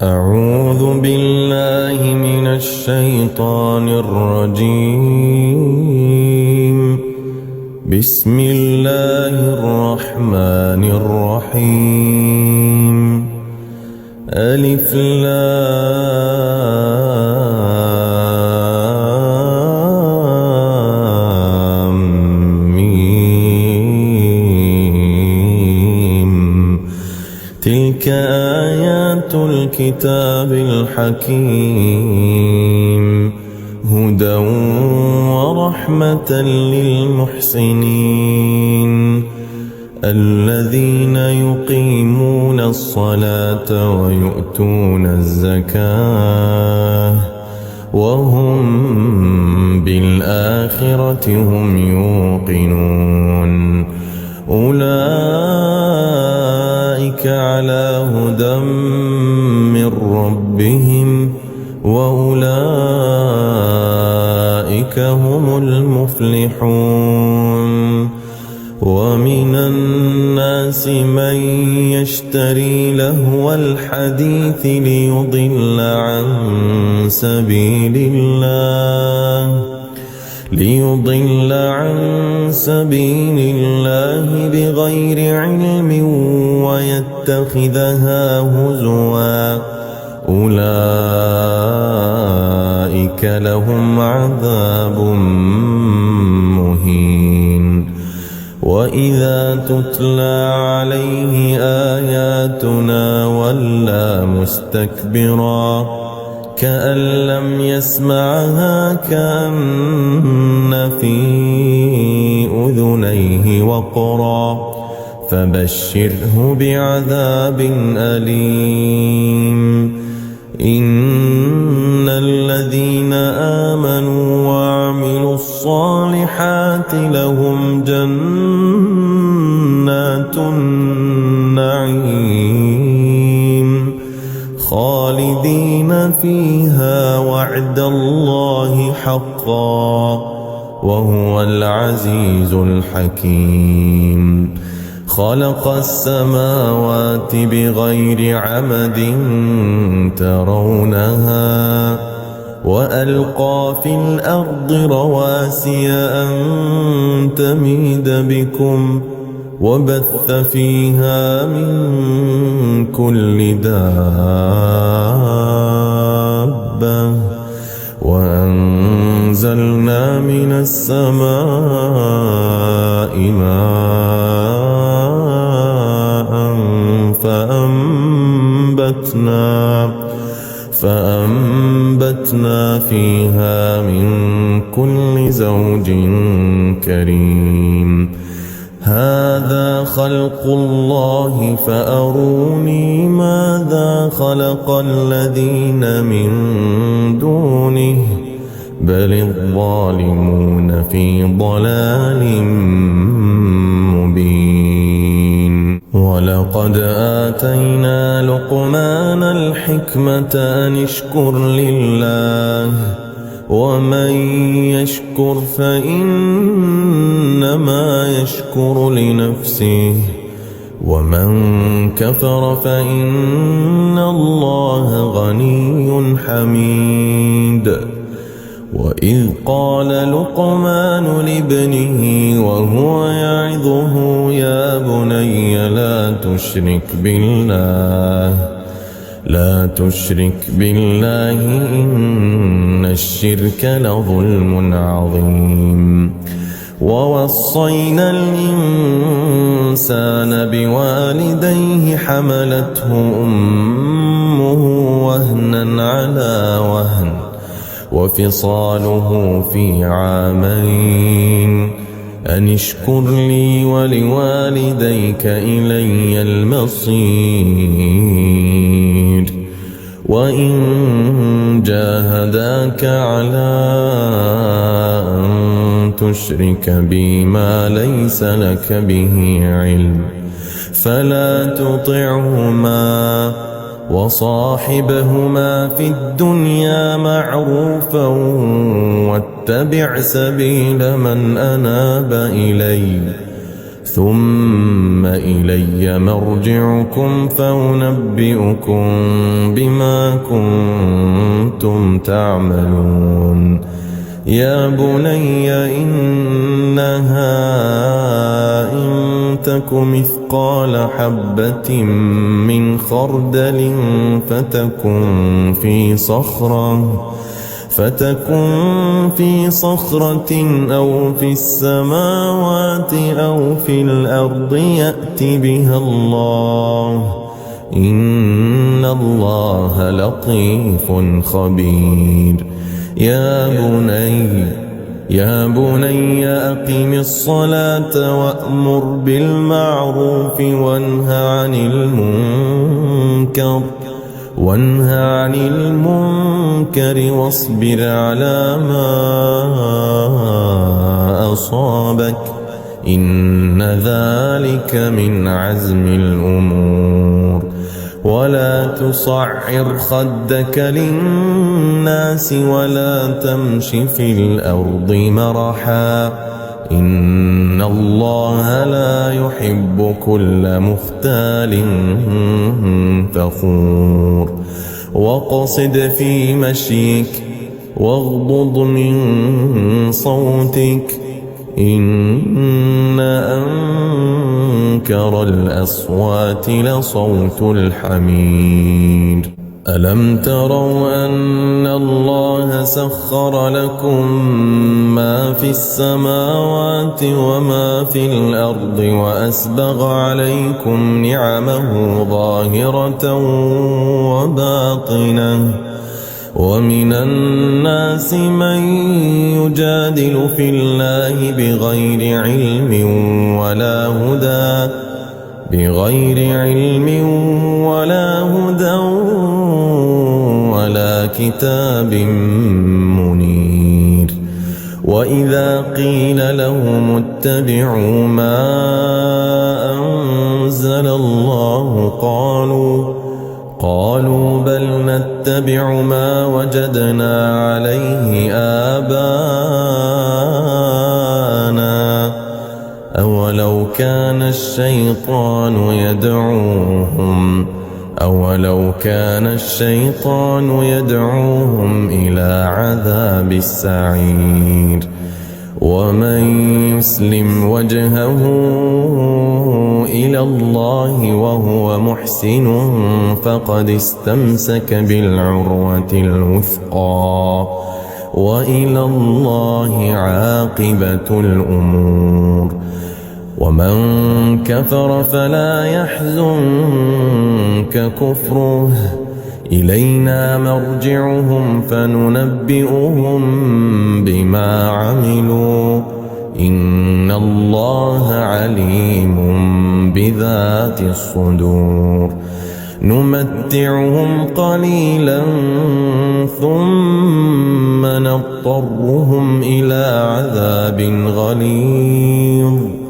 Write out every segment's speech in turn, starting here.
أعوذ بالله من الشيطان الرجيم. بسم الله الرحمن الرحيم. ألف لام ميم. تلك آيات الكتاب الحكيم، هدى ورحمة للمحسنين الذين يقيمون الصلاة ويؤتون الزكاة وهم بالآخرة هم يوقنون. أولئك على هدى من ربهم وأولئك هم المفلحون. ومن الناس من يشتري لهو الحديث ليضل عن سبيل الله بغير علم ويتخذها هزوا. أولئك لهم عذاب مهين. وإذا تتلى عليه آياتنا ولى مستكبرا كأن لم يسمعها كأن في أذنيه وقرا فبشره بعذاب أليم. إن الذين آمنوا وعملوا الصالحات لهم جنات النعيم خالدين فيها وعد الله حقا وهو العزيز الحكيم. خلق السماوات بغير عمد ترونها وألقى في الأرض رواسي أن تميد بكم وبث فيها من كل دابة وأنزلنا من السماء ماء فأنبتنا فيها من كل زوج كريم. هذا خلق الله فأروني ماذا خلق الذين من دونه بل الظالمون في ضلال مبين. ولقد آتينا لقمان الحكمة أن اشكر لله ومن يشكر فإنما يشكر لنفسه ومن كفر فإن الله غني حميد. وإذ قال لقمان لابنه وهو يعظه يا بني لا تشرك بالله إن الشرك لظلم عظيم. ووصينا الإنسان بوالديه حملته أمه وهنا على وهن وفصاله في عامين أن اشكر لي ولوالديك إلي المصير. وإن جاهداك على أن تشرك بي ما ليس لك به علم فلا تطعهما وصاحبهما في الدنيا معروفا واتبع سبيل من أناب إلي ثم إلي مرجعكم فأنبئكم بما كنتم تعملون يا بني إنها إن تك مثقال حبة من خردل فتكن في صخرة أو في السماوات أو في الأرض يأت بها الله إن الله لطيف خبير يا بني أقم الصلاة وأمر بالمعروف وانهى عن المنكر واصبر على ما أصابك إن ذلك من عزم الأمور ولا تصعر خدك للناس ولا تمش في الأرض مرحا إن الله لا يحب كل مختال فخور واقصد في مشيك واغضض من صوتك إن أنكر الأصوات لصوت الحمير ألم تروا أن الله سخر لكم ما في السماوات وما في الأرض وأسبغ عليكم نعمه ظاهرة وباطنة ومن الناس من يجادل في الله بغير علم ولا هدى ولا كتاب منير وإذا قيل لهم اتبعوا ما أنزل الله قالوا بل نتبع ما وجدنا عليه آباءنا أولو كان الشيطان يدعوهم إلى عذاب السعير ومن يسلم وجهه إلى الله وهو محسن فقد استمسك بالعروة الوثقى وإلى الله عاقبة الأمور ومن كفر فلا يحزنك كفره إلينا مرجعهم فننبئهم بما عملوا إن الله عليم بذات الصدور نمتعهم قليلا ثم نضطرهم إلى عذاب غليظ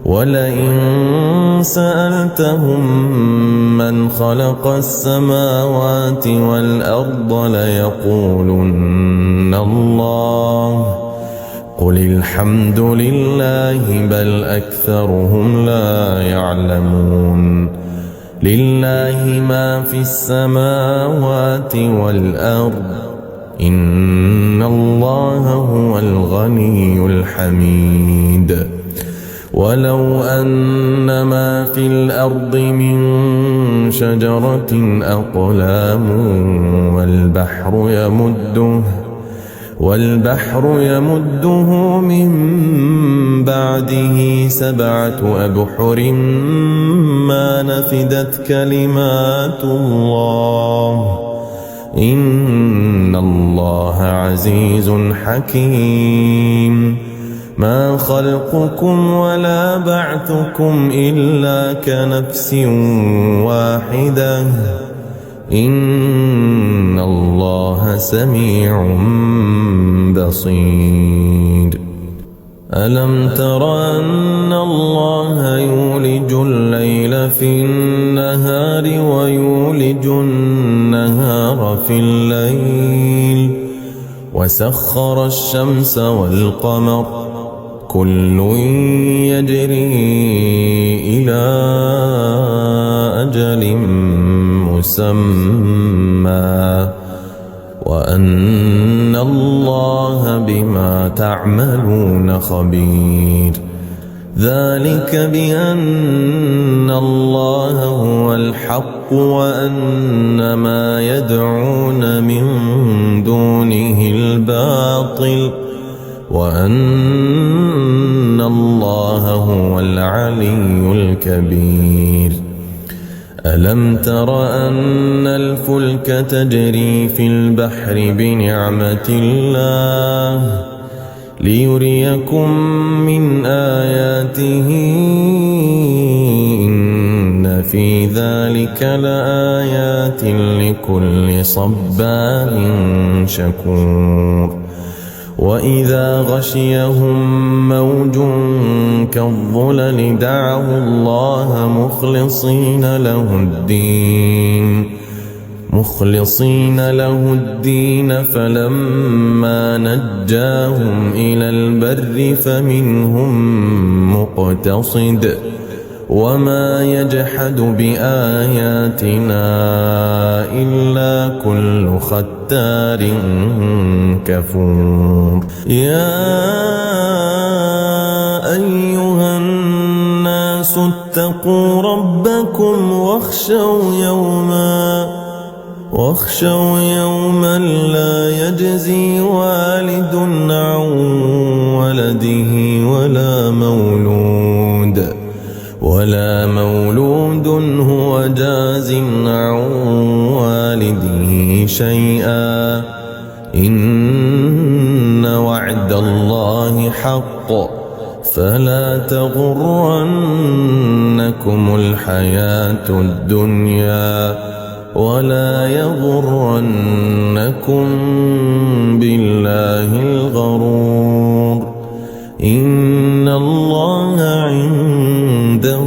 ولئن سألتهم من خلق السماوات والأرض ليقولن الله قل الحمد لله بل أكثرهم لا يعلمون لله ما في السماوات والأرض إن الله هو الغني الحميد ولو أن ما في الأرض من شجرة أقلام والبحر يمده من بعده 7 أبحر ما نفدت كلمات الله إن الله عزيز حكيم ما خلقكم ولا بعثكم إلا كنفس واحدة إن الله سميع بصير ألم تر أن الله يولج الليل في النهار ويولج النهار في الليل وسخر الشمس والقمر كل يجري إلى أجل مسمى وأن الله بما تعملون خبير. ذلك بأن الله هو الحق وأن ما يدعون من دونه الباطل وأن الله هو العلي الكبير. ألم تر أن الفلك تجري في البحر بنعمة الله ليريكم من آياته إن في ذلك لآيات لكل صبار شكور. وإذا غشيهم موج كالظلل دعوا الله مخلصين له الدين فلما نجاهم إلى البر فمنهم مقتصد وما يجحد بآياتنا إلا كل ختار كفور. يا أيها الناس اتقوا ربكم واخشوا يوما لا يجزي والد عن ولده ولا مولود هو جاز عن والده شيئا إن وعد الله حق فلا تغرنكم الحياة الدنيا ولا يغرنكم بالله الغرور. إن الله عنده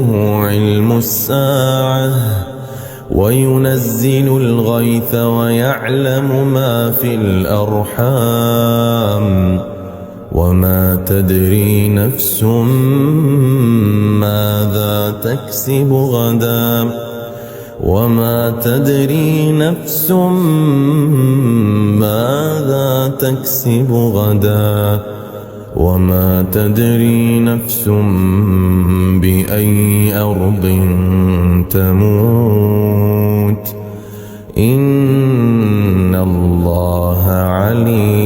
علم الساعة وينزل الغيث ويعلم ما في الأرحام وما تدري نفس ماذا تكسب غدا وما تدري نفس ماذا تكسب غدا وما تدري نفس بأي أرض تموت. إن الله عليم